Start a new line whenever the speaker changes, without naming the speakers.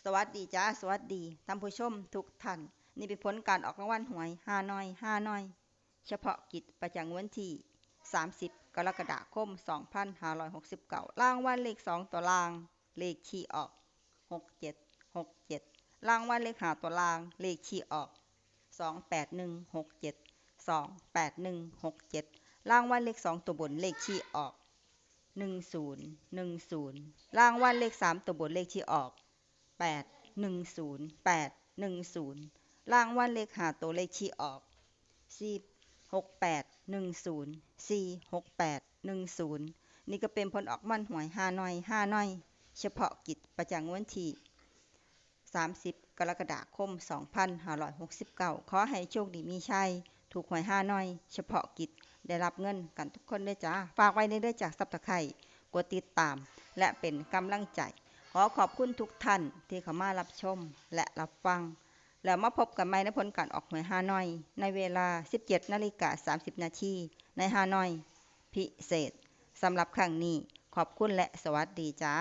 สวัสดีจ้าสวัสดีท่านผู้ชมทุกท่านนี่เป็นผลการออกรางวัลหวยฮานอยเฉพาะกิจประจำวันที่30กรกฎาคม2569รางวัลเลข2ตัวล่างเลขที่ออก6767รางวัลเลข5ตัวล่างเลขที่ออก28167 28167รางวัลเลข2ตัวบนเลขที่ออก1010รางวัลเลข3ตัวบนเลขที่ออก810รางวัลเลข5ตัวเลขที่ออก46810นี่ก็เป็นผลออกมันหวยฮานอยเฉพาะกิจประจำวันที่30กรกฎาคม2569ขอให้โชคดีมีชัยถูกหวยฮานอยเฉพาะกิจได้รับเงินกันทุกคนด้วยจ้าฝากไว้ในเด้อจากซับสไครบ์กดติดตามและเป็นกำลังใจขอขอบคุณทุกท่านที่เข้ามารับชมและรับฟังแล้วมาพบกันใหม่ในผลการออกหวยฮานอยในเวลา 17:30 นาทีในฮานอยพิเศษสำหรับครั้งนี้ขอบคุณและสวัสดีจ้า